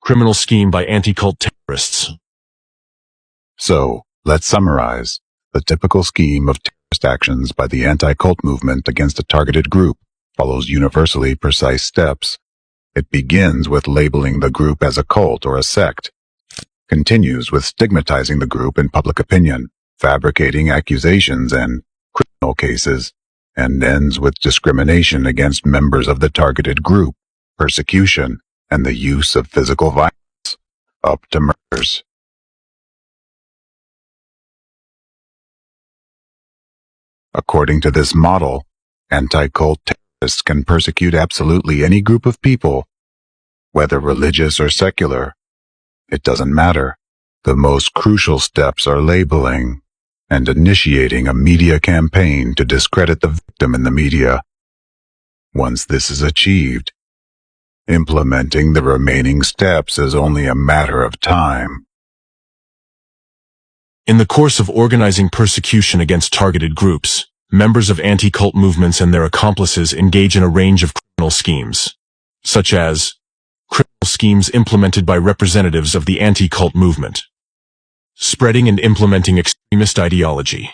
Criminal scheme by anti-cult terrorists. So, let's summarize. The typical scheme of terrorist actions by the anti-cult movement against a targeted group follows universally precise steps. It begins with labeling the group as a cult or a sect, continues with stigmatizing the group in public opinion, fabricating accusations and criminal cases, and ends with discrimination against members of the targeted group, persecution, and the use of physical violence, up to murders. According to this model, anti-cult terrorists can persecute absolutely any group of people, whether religious or secular. It doesn't matter. The most crucial steps are labeling and initiating a media campaign to discredit the victim in the media. Once this is achieved, implementing the remaining steps is only a matter of time. In the course of organizing persecution against targeted groups, members of anti-cult movements and their accomplices engage in a range of criminal schemes, such as criminal schemes implemented by representatives of the anti-cult movement, spreading and implementing extremist ideology,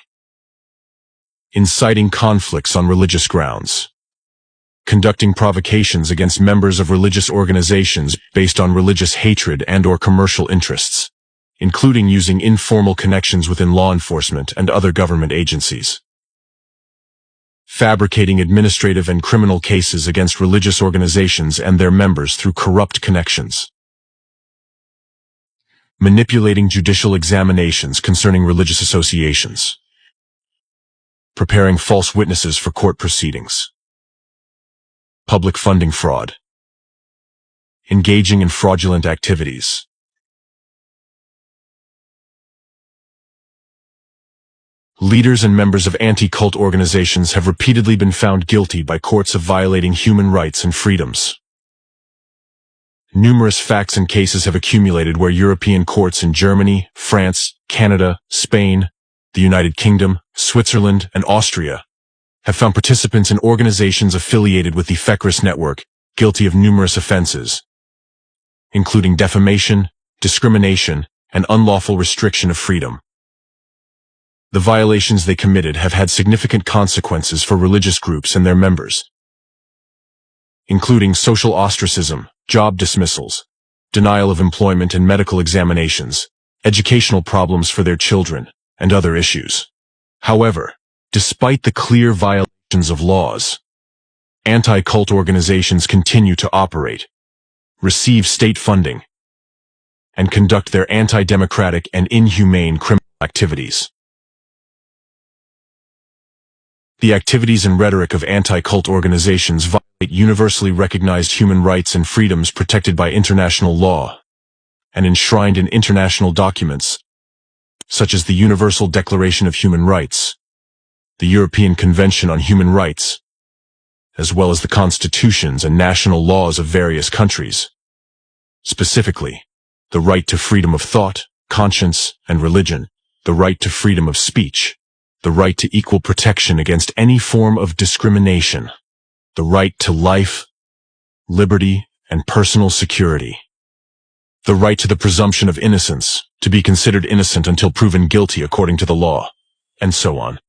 inciting conflicts on religious grounds, conducting provocations against members of religious organizations based on religious hatred and/or commercial interests, including using informal connections within law enforcement and other government agencies, fabricating administrative and criminal cases against religious organizations and their members through corrupt connections, manipulating judicial examinations concerning religious associations, preparing false witnesses for court proceedings, public funding fraud, engaging in fraudulent activities. Leaders and members of anti-cult organizations have repeatedly been found guilty by courts of violating human rights and freedoms. Numerous facts and cases have accumulated where European courts in Germany, France, Canada, Spain, the United Kingdom, Switzerland, and Austria have found participants in organizations affiliated with the Fekris network guilty of numerous offenses, including defamation, discrimination, and unlawful restriction of freedom. The violations they committed have had significant consequences for religious groups and their members, including social ostracism, job dismissals, denial of employment and medical examinations, educational problems for their children, and other issues. However, despite the clear violations of laws, anti-cult organizations continue to operate, receive state funding, and conduct their anti-democratic and inhumane criminal activities. The activities and rhetoric of anti-cult organizations violate universally recognized human rights and freedoms protected by international law and enshrined in international documents, such as the Universal Declaration of Human Rights, the European Convention on Human Rights, as well as the constitutions and national laws of various countries. Specifically, the right to freedom of thought, conscience, and religion, the right to freedom of speech, the right to equal protection against any form of discrimination, the right to life, liberty, and personal security, the right to the presumption of innocence, to be considered innocent until proven guilty according to the law, and so on.